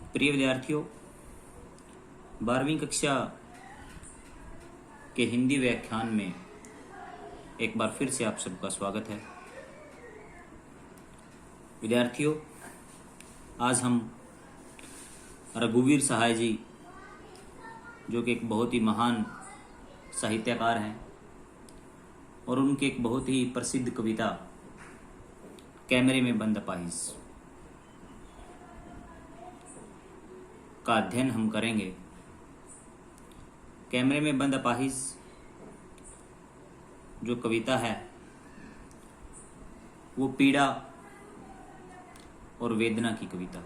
प्रिय विद्यार्थियों, 12वीं कक्षा के हिंदी व्याख्यान में एक बार फिर से आप सबका स्वागत है। विद्यार्थियों, आज हम रघुवीर सहाय जी, जो कि एक बहुत ही महान साहित्यकार हैं, और उनकी एक बहुत ही प्रसिद्ध कविता कैमरे में बंद अपाहिज का अध्ययन हम करेंगे। कैमरे में बंद अपाहिज जो कविता है वो पीड़ा और वेदना की कविता।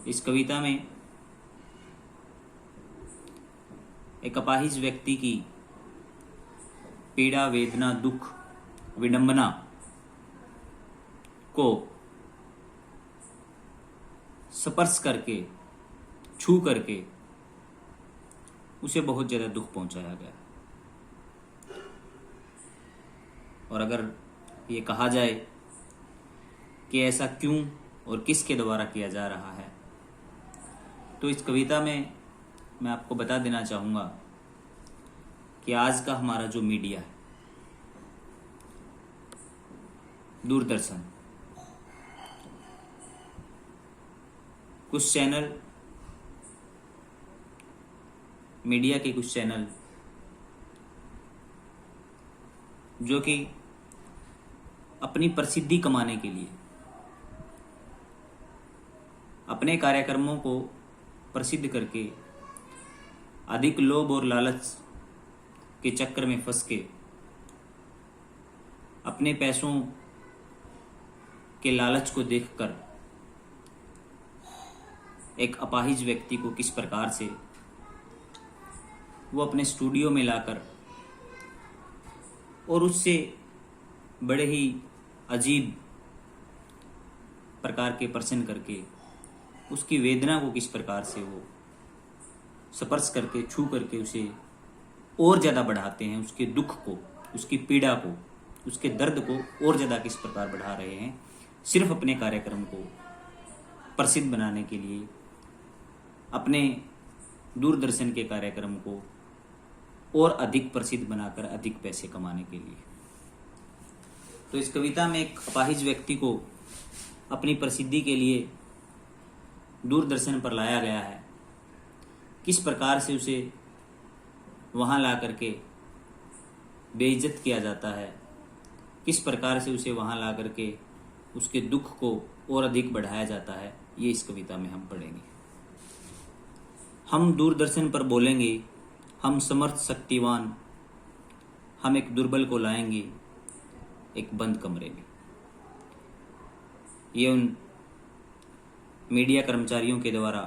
इस कविता में एक अपाहिज व्यक्ति की पीड़ा, वेदना, दुख, विडंबना को स्पर्श करके, छू करके उसे बहुत ज़्यादा दुख पहुंचाया गया। और अगर ये कहा जाए कि ऐसा क्यों और किसके द्वारा किया जा रहा है, तो इस कविता में मैं आपको बता देना चाहूँगा कि आज का हमारा जो मीडिया है, दूरदर्शन, कुछ चैनल, मीडिया के कुछ चैनल जो कि अपनी प्रसिद्धि कमाने के लिए, अपने कार्यक्रमों को प्रसिद्ध करके अधिक लोभ और लालच के चक्कर में फंस के अपने पैसों के लालच को देखकर एक अपाहिज व्यक्ति को किस प्रकार से वो अपने स्टूडियो में लाकर और उससे बड़े ही अजीब प्रकार के प्रश्न करके उसकी वेदना को किस प्रकार से वो स्पर्श करके, छू करके उसे और ज़्यादा बढ़ाते हैं, उसके दुख को, उसकी पीड़ा को, उसके दर्द को और ज़्यादा किस प्रकार बढ़ा रहे हैं, सिर्फ अपने कार्यक्रम को प्रसिद्ध बनाने के लिए, अपने दूरदर्शन के कार्यक्रम को और अधिक प्रसिद्ध बनाकर अधिक पैसे कमाने के लिए। तो इस कविता में एक अपाहिज व्यक्ति को अपनी प्रसिद्धि के लिए दूरदर्शन पर लाया गया है। किस प्रकार से उसे वहां ला करके बेइज्जत किया जाता है, किस प्रकार से उसे वहां ला करके उसके दुख को और अधिक बढ़ाया जाता है, ये इस कविता में हम पढ़ेंगे। हम दूरदर्शन पर बोलेंगे, हम समर्थ शक्तिवान, हम एक दुर्बल को लाएंगे एक बंद कमरे में। ये उन मीडिया कर्मचारियों के द्वारा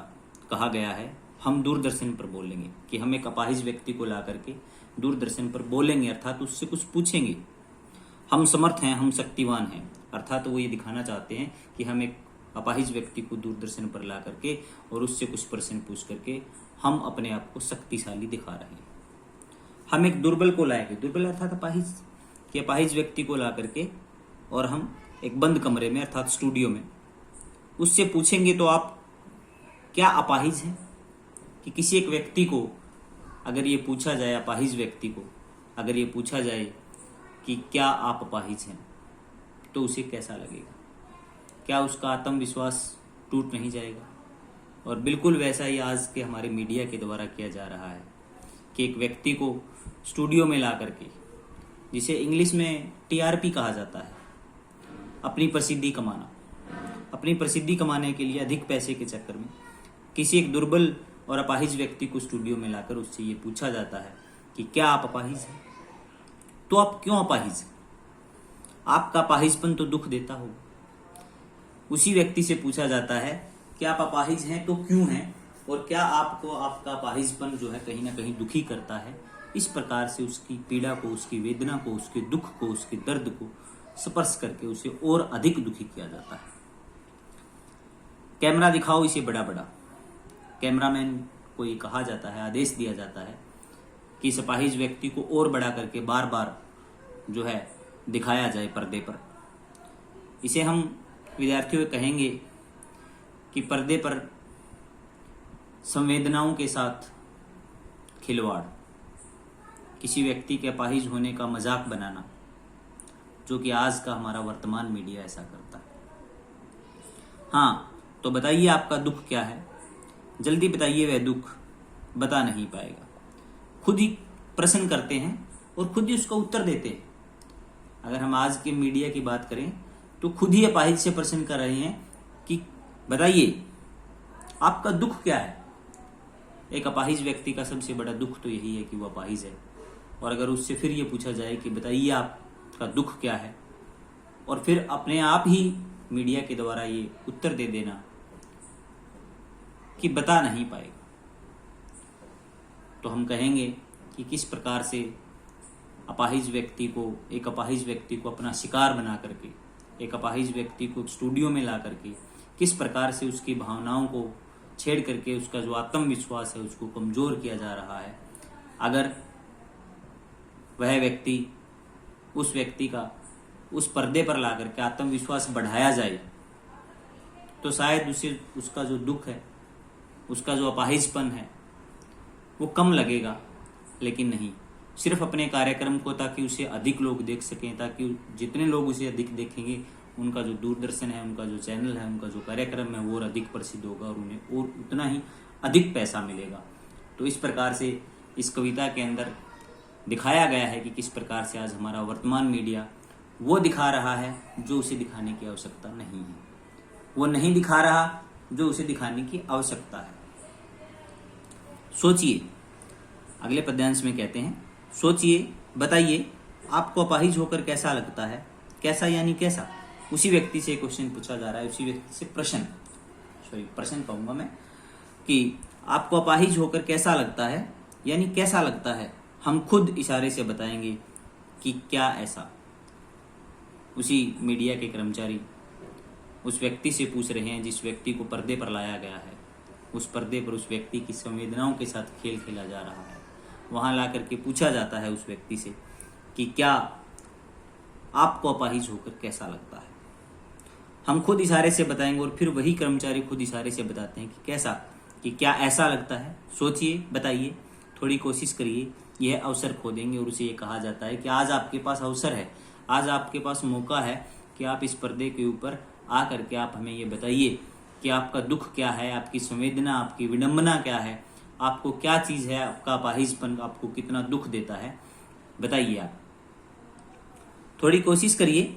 कहा गया है। हम दूरदर्शन पर बोलेंगे कि हम एक अपाहिज व्यक्ति को ला करके दूरदर्शन पर बोलेंगे, अर्थात उससे कुछ पूछेंगे। हम समर्थ हैं, हम शक्तिवान हैं, अर्थात वो ये दिखाना चाहते हैं कि हम एक अपाहिज व्यक्ति को दूरदर्शन पर ला करके और उससे कुछ प्रश्न पूछ करके हम अपने आप को शक्तिशाली दिखा रहे हैं। हम एक दुर्बल को लाएंगे, दुर्बल अर्थात अपाहिज, कि अपाहिज व्यक्ति को ला करके और हम एक बंद कमरे में अर्थात स्टूडियो में उससे पूछेंगे, तो आप क्या अपाहिज हैं? कि किसी एक व्यक्ति को अगर ये पूछा जाए, अपाहिज व्यक्ति को अगर ये पूछा जाए कि क्या आप अपाहिज हैं, तो उसे कैसा लगेगा? क्या उसका आत्मविश्वास टूट नहीं जाएगा? और बिल्कुल वैसा ही आज के हमारे मीडिया के द्वारा किया जा रहा है कि एक व्यक्ति को स्टूडियो में ला करके, जिसे इंग्लिश में टीआरपी कहा जाता है, अपनी प्रसिद्धि कमाना, अपनी प्रसिद्धि कमाने के लिए अधिक पैसे के चक्कर में किसी एक दुर्बल और अपाहिज व्यक्ति को स्टूडियो में लाकर उससे ये पूछा जाता है कि क्या आप अपाहिज हैं? तो आप क्यों अपाहिज हैं? आपका अपाहिजपन तो दुख देता होगा। उसी व्यक्ति से पूछा जाता है कि आप अपाहिज हैं तो क्यों हैं, और क्या आपको आपका अपाहिजपन जो है कहीं ना कहीं दुखी करता है। इस प्रकार से उसकी पीड़ा को, उसकी वेदना को, उसके दुख को, उसके दर्द को स्पर्श करके उसे और अधिक दुखी किया जाता है। कैमरा दिखाओ इसे बड़ा बड़ा, कैमरामैन को ये कहा जाता है, आदेश दिया जाता है कि इस अपाहिज व्यक्ति को और बड़ा करके बार बार जो है दिखाया जाए पर्दे पर। इसे हम विद्यार्थियों कहेंगे कि पर्दे पर संवेदनाओं के साथ खिलवाड़, किसी व्यक्ति के अपाहिज होने का मजाक बनाना, जो कि आज का हमारा वर्तमान मीडिया ऐसा करता है। हाँ, तो बताइए आपका दुख क्या है, जल्दी बताइए। वह दुख बता नहीं पाएगा, खुद ही प्रश्न करते हैं और खुद ही उसका उत्तर देते हैं। अगर हम आज के मीडिया की बात करें तो खुद ही अपाहिज से प्रश्न कर रहे हैं कि बताइए आपका दुख क्या है। एक अपाहिज व्यक्ति का सबसे बड़ा दुख तो यही है कि वो अपाहिज है। और अगर उससे फिर ये पूछा जाए कि बताइए आपका दुख क्या है, और फिर अपने आप ही मीडिया के द्वारा ये उत्तर दे देना कि बता नहीं पाएगा, तो हम कहेंगे कि किस प्रकार से एक अपाहिज व्यक्ति को अपना शिकार बना करके, एक अपाहिज व्यक्ति को स्टूडियो में ला करके किस प्रकार से उसकी भावनाओं को छेड़ करके उसका जो आत्मविश्वास है उसको कमजोर किया जा रहा है। अगर वह व्यक्ति उस व्यक्ति का उस पर्दे पर ला करके आत्मविश्वास बढ़ाया जाए तो शायद उसे उसका जो दुख है, उसका जो अपाहिजपन है वो कम लगेगा। लेकिन नहीं, सिर्फ अपने कार्यक्रम को ताकि उसे अधिक लोग देख सकें, ताकि जितने लोग उसे अधिक देखेंगे उनका जो दूरदर्शन है, उनका जो चैनल है, उनका जो कार्यक्रम है वो और अधिक प्रसिद्ध होगा और उन्हें और उतना ही अधिक पैसा मिलेगा। तो इस प्रकार से इस कविता के अंदर दिखाया गया है कि किस प्रकार से आज हमारा वर्तमान मीडिया वो दिखा रहा है जो उसे दिखाने की आवश्यकता नहीं है, वो नहीं दिखा रहा जो उसे दिखाने की आवश्यकता है। सोचिए, अगले पद्यांश में कहते हैं, सोचिए बताइए आपको अपाहिज होकर कैसा लगता है। कैसा यानी कैसा, उसी व्यक्ति से क्वेश्चन पूछा जा रहा है, उसी व्यक्ति से प्रश्न कहूंगा मैं कि आपको अपाहिज होकर कैसा लगता है, यानी कैसा लगता है। हम खुद इशारे से बताएंगे कि क्या ऐसा। उसी मीडिया के कर्मचारी उस व्यक्ति से पूछ रहे हैं जिस व्यक्ति को पर्दे पर लाया गया है। उस पर्दे पर उस व्यक्ति की संवेदनाओं के साथ खेल खेला जा रहा है। वहां ला करके पूछा जाता है उस व्यक्ति से कि क्या आपको अपाहिज होकर कैसा लगता है। हम खुद इशारे से बताएंगे और फिर वही कर्मचारी खुद इशारे से बताते हैं कि कैसा, कि क्या ऐसा लगता है। सोचिए बताइए, थोड़ी कोशिश करिए। यह अवसर खो देंगे और उसे ये कहा जाता है कि आज आपके पास अवसर है, आज आपके पास मौका है कि आप इस पर्दे के ऊपर आ करके आप हमें ये बताइए कि आपका दुख क्या है, आपकी संवेदना, आपकी विडंबना क्या है, आपको क्या चीज है, आपका अपाहिजपन आपको कितना दुख देता है, बताइए आप। थोड़ी कोशिश करिए,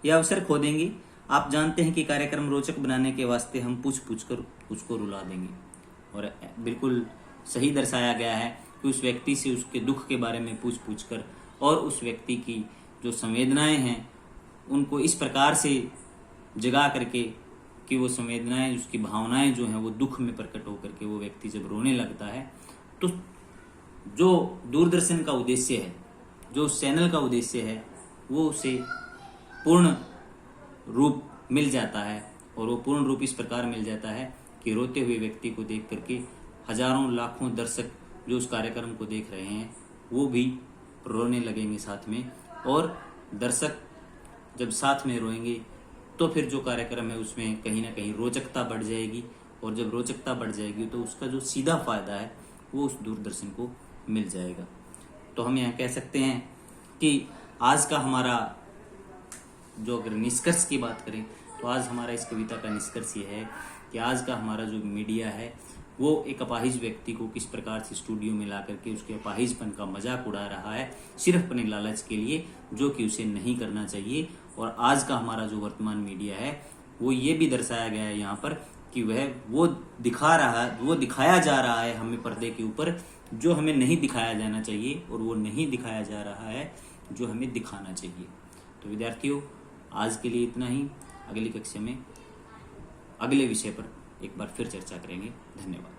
यह अवसर खो देंगे। आप जानते हैं कि कार्यक्रम रोचक बनाने के वास्ते हम पूछ पूछ कर उसको रुला देंगे। और बिल्कुल सही दर्शाया गया है कि उस व्यक्ति से उसके दुख के बारे में पूछ पूछ कर और उस व्यक्ति की जो संवेदनाएं हैं उनको इस प्रकार से जगा करके कि वो संवेदनाएं, उसकी भावनाएं जो हैं वो दुख में प्रकट होकर के वो व्यक्ति जब रोने लगता है तो जो दूरदर्शन का उद्देश्य है, जो चैनल का उद्देश्य है, वो उसे पूर्ण रूप मिल जाता है। और वो पूर्ण रूप इस प्रकार मिल जाता है कि रोते हुए व्यक्ति को देख करके हजारों लाखों दर्शक जो उस कार्यक्रम को देख रहे हैं वो भी रोने लगेंगे साथ में। और दर्शक जब साथ में रोएंगे तो फिर जो कार्यक्रम है उसमें कहीं ना कहीं रोचकता बढ़ जाएगी। और जब रोचकता बढ़ जाएगी तो उसका जो सीधा फायदा है वो उस दूरदर्शन को मिल जाएगा। तो हम यहाँ कह सकते हैं कि आज का हमारा जो, अगर निष्कर्ष की बात करें तो आज हमारा इस कविता का निष्कर्ष ये है कि आज का हमारा जो मीडिया है वो एक अपाहिज व्यक्ति को किस प्रकार से स्टूडियो में ला करके उसके अपाहिजपन का मजाक उड़ा रहा है, सिर्फ अपने लालच के लिए, जो कि उसे नहीं करना चाहिए। और आज का हमारा जो वर्तमान मीडिया है वो ये भी दर्शाया गया है यहाँ पर कि वो दिखाया जा रहा है हमें पर्दे के ऊपर जो हमें नहीं दिखाया जाना चाहिए, और वो नहीं दिखाया जा रहा है जो हमें दिखाना चाहिए। तो विद्यार्थियों, आज के लिए इतना ही। अगली कक्षा में अगले विषय पर एक बार फिर चर्चा करेंगे। धन्यवाद।